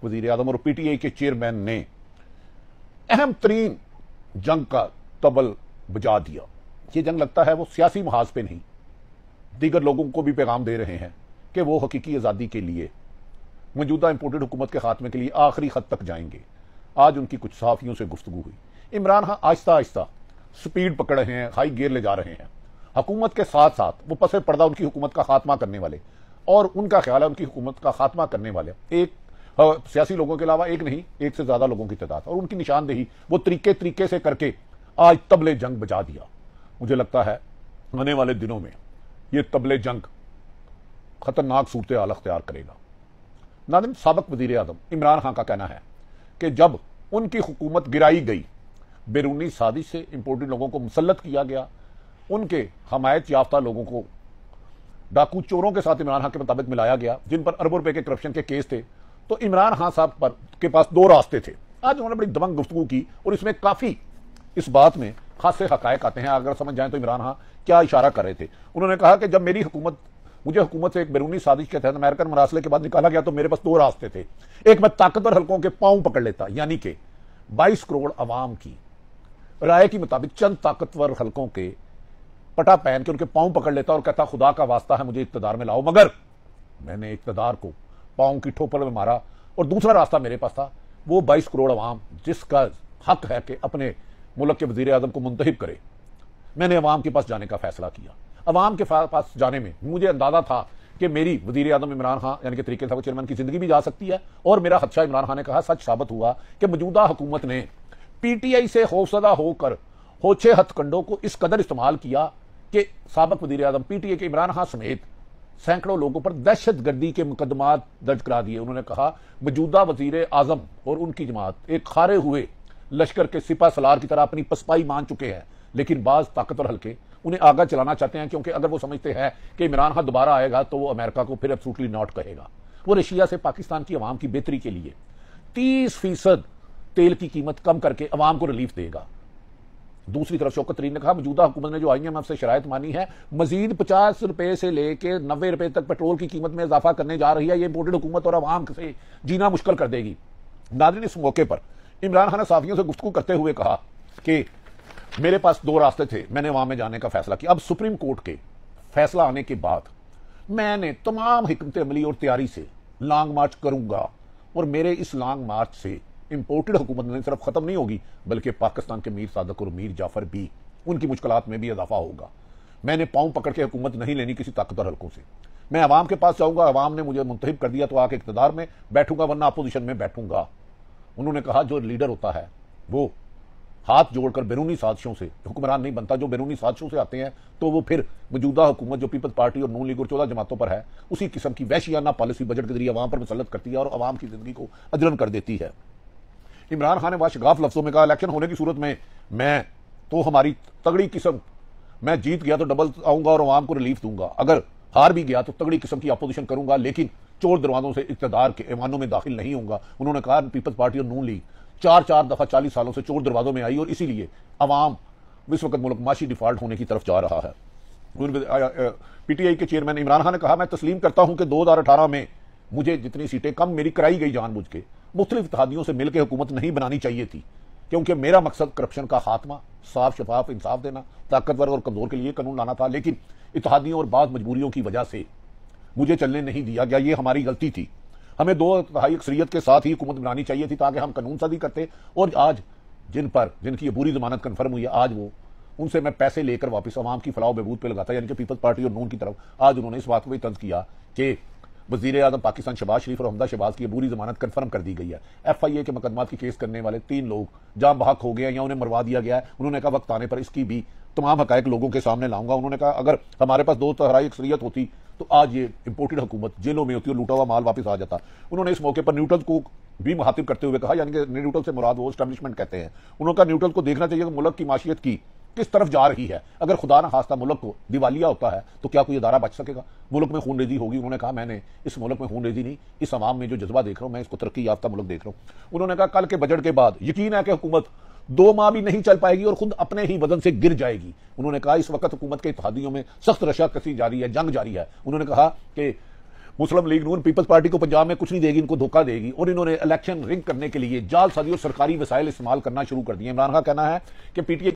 वजीर आजम और पीटीआई के चेयरमैन ने अहम तरीन जंग का तबल बजा दिया। ये जंग लगता है वो सियासी महाज पे नहीं, दीगर लोगों को भी पैगाम दे रहे हैं कि वो हकीकी आज़ादी के लिए, मौजूदा इंपोर्टेड हुकूमत के खात्मे के लिए आखिरी खत तक जाएंगे। आज उनकी कुछ सहाफियों से गुफ्तगू हुई। इमरान खान आहिस्ता आहिस्ता स्पीड पकड़ रहे हैं, हाई गियर ले जा रहे हैं। हुकूमत के साथ साथ वो पसे पर्दा उनकी हुकूमत का खात्मा करने वाले, और उनका ख्याल है उनकी हुकूमत का खात्मा करने वाले एक सियासी लोगों के अलावा एक नहीं, एक से ज्यादा लोगों की तादाद, और उनकी निशानदेही वो तरीके से करके आज तबले जंग बजा दिया। मुझे लगता है आने वाले दिनों में ये तबले जंग खतरनाक सूरत हाल अख्तियार करेगा। नाज़रीन, साबिक वजीर आज़म इमरान खान का कहना है कि जब उनकी हुकूमत गिराई गई, बैरूनी साजिश से इंपोर्टेड लोगों को मुसल्लत किया गया, उनके हमायत याफ्ता लोगों को डाकू चोरों के साथ इमरान खान के मुताबिक मिलाया गया, जिन पर अरबों रुपए के करप्शन के केस थे, तो इमरान खान साहब पर के पास दो रास्ते थे। आज उन्होंने बड़ी दबंग गुफ्तगू की और इसमें काफी इस बात में खासे हकायक आते हैं। अगर समझ जाएं तो इमरान खान क्या इशारा कर रहे थे। उन्होंने कहा कि जब मुझे हुकूमत से एक बैरूनी साजिश के तहत अमेरिकन मरासले के बाद निकाला गया तो मेरे पास दो रास्ते थे। एक, मैं ताकतवर हल्कों के पांव पकड़ लेता, यानी कि 22 करोड़ अवाम की राय के मुताबिक चंद ताकतवर हल्कों के पटा पहन के उनके पांव पकड़ लेता और कहता खुदा का वास्ता है मुझे इक्तदार में लाओ। मगर मैंने इक्तदार को पांव की ठोकर में मारा, और दूसरा रास्ता मेरे पास था, वो 22 करोड़ अवाम जिसका हक है कि अपने मुल्क के वजीर आजम को मुंतखब करे। मैंने अवाम के पास जाने का फैसला किया। अवाम के पास जाने में मुझे अंदाजा था कि मेरी वजीर आजम इमरान खान यानी कि तरीके साहब चेयरमैन की जिंदगी भी जा सकती है, और मेरा खदशा इमरान खान ने कहा सच साबित हुआ कि मौजूदा हुकूमत ने पीटीआई से खौफसदा होकर होछे हथकंडों को इस कदर इस्तेमाल किया कि साबिक वजीर आजम पीटीआई के इमरान खान समेत सैकड़ों लोगों पर दहशतगर्दी के मुकदमात दर्ज करा दिए। उन्होंने कहा मौजूदा वजीर आजम और उनकी जमात एक खारे हुए लश्कर के सिपा सलार की तरह अपनी पसपाई मान चुके हैं, लेकिन बाज ताकतवर हल्के उन्हें आगा चलाना चाहते हैं, क्योंकि अगर वो समझते हैं कि इमरान खान दोबारा आएगा तो वो अमेरिका को फिर एब्सोल्युटली नॉट कहेगा। वो रशिया से पाकिस्तान की आवाम की बेहतरी के लिए 30% तेल की कीमत कम करके अवाम को रिलीफ देगा। दूसरी तरफ शौकत तरीन ने कहा मौजूदा हुकूमत ने जो IMF से शरायत मानी है, मजीद 50 रुपए से लेकर 90 रुपए तक पेट्रोल की कीमत में इजाफा करने जा रही है। ये इंपोर्टेड हुकूमत और अवाम से जीना मुश्किल कर देगी। नाज़रीन, इस मौके पर इमरान खान ने साफियों से गुफ्तगू करते हुए कहा कि मेरे पास दो रास्ते थे, मैंने वहां में जाने का फैसला किया। अब सुप्रीम कोर्ट के फैसला आने के बाद मैंने तमाम हिकमत अमली और तैयारी से लॉन्ग मार्च करूंगा, और मेरे इस लॉन्ग मार्च से इंपोर्टेड हुकूमत नहीं सिर्फ खत्म नहीं होगी, बल्कि पाकिस्तान के मीर सादक और मीर जाफर भी, उनकी मुश्किलात में भी इजाफा होगा। मैंने पांव पकड़ के हुकूमत नहीं लेनी किसी ताकतवर हल्कों से। मैं अवाम के पास जाऊंगा, अवाम ने मुझे मुंतखब कर दिया तो आके इक्तदार में बैठूंगा, वरना अपोजिशन में बैठूंगा। उन्होंने कहा जो लीडर होता है वो हाथ जोड़कर बैरूनी साजिशों से हुक्मरान नहीं बनता। जो बैरूनी साजिशों से आते हैं तो वो फिर मौजूदा हुकूमत जो पीपल्स पार्टी और नून लीग और 14 जमातों पर है, उसी किस्म की वहशियाना पॉलिसी बजट के जरिए अवाम पर मुसल्लत करती है और अवाम की जिंदगी को अजरन कर देती है। इमरान खान ने वाशगाफ लफ्जों में कहा इलेक्शन होने की सूरत में मैं तो हमारी तगड़ी किस्म, मैं जीत गया तो डबल आऊंगा और अवाम को रिलीफ दूंगा, अगर हार भी गया तो तगड़ी किस्म की अपोजिशन करूंगा, लेकिन चोर दरवाजों से इक्तदार के ऐवानों में दाखिल नहीं होगा। उन्होंने कहा पीपल्स पार्टी और नून लीग 4 दफा 40 सालों से चोर दरवाजों में आई और इसीलिए अवाम इस वक्त मुल्क माशी डिफॉल्ट होने की तरफ जा रहा है। पीटीआई के चेयरमैन इमरान खान ने कहा मैं तस्लीम करता हूं कि 2018 में मुझे जितनी सीटें कम मेरी कराई गई जानबूझ के, मुख्तलिफ इत्तेहादियों से मिलकर हुकूमत नहीं बनानी चाहिए थी, क्योंकि मेरा मकसद करप्शन का खात्मा, साफ शफाफ इंसाफ देना, ताकतवर और कमजोर के लिए कानून लाना था। लेकिन इत्तेहादियों और बाज़ मजबूरियों की वजह से मुझे चलने नहीं दिया गया। ये हमारी गलती थी। हमें 2/3 अक्सरियत के साथ ही हुकूमत बनानी चाहिए थी ताकि हम कानून साजी करते। और आज जिनकी बुरी जमानत कन्फर्म हुई है, आज वो उनसे मैं पैसे लेकर वापस अवाम की फलाह बहबूद पे लगाता, यानी कि पीपल्स पार्टी और नून की तरफ। आज उन्होंने इस बात को भी तंज किया कि वजीर आजम पाकिस्तान शहबाज शरीफ और हमदा शहबाज की बुरी जमानत कन्फर्म कर दी गई है। FIA के मुकदमात की केस करने वाले 3 लोग जाम बहक हो गए या उन्हें मरवा दिया गया है। उन्होंने कहा वक्त आने पर इसकी भी तमाम हकायक लोगों के सामने लाऊंगा। उन्होंने कहा अगर हमारे पास 2/3 अक्सरियत होती तो आज ये इंपोर्टेड हुकूमत जेलों में होती और लूटा हुआ माल वापस आ जाता। उन्होंने इस मौके पर न्यूट्रल को भी मुखातिब करते हुए कहा, यानी कि न्यूट्रल से मुराद वो एस्टैब्लिशमेंट कहते हैं। उन्होंने कहा न्यूट्रल को देखना चाहिए कि मुल्क की माशियत की किस तरफ जा रही है। अगर खुदा ना खास्ता मुल्क को दिवालिया होता है तो क्या कोई अदारा बच सकेगा? मुल्क में खूनरेजी होगी। उन्होंने कहा मैंने इस मुल्क में खूनरेजी नहीं, इस अवाम में जो जज्बा देख रहा हूं मैं इसको तरक्की याफ्ता मुल्क देख रहा हूं। उन्होंने कहा कल के बजट के बाद यकीन है कि हुकूमत 2 माह भी नहीं चल पाएगी और खुद अपने ही वजन से गिर जाएगी। उन्होंने कहा इस वक्त हुकूमत के इत्तेहादियों में सख्त रशा कसी जारी है, जंग जारी है। उन्होंने कहा कि मुस्लिम लीग नून पीपल्स पार्टी को पंजाब में कुछ नहीं देगी, इनको धोखा देगी, और इन्होंने इलेक्शन रिंग करने के लिए जालसाजी और सरकारी वसाइल इस्तेमाल करना शुरू कर दिए। इमरान खान कहना है कि पीटीआई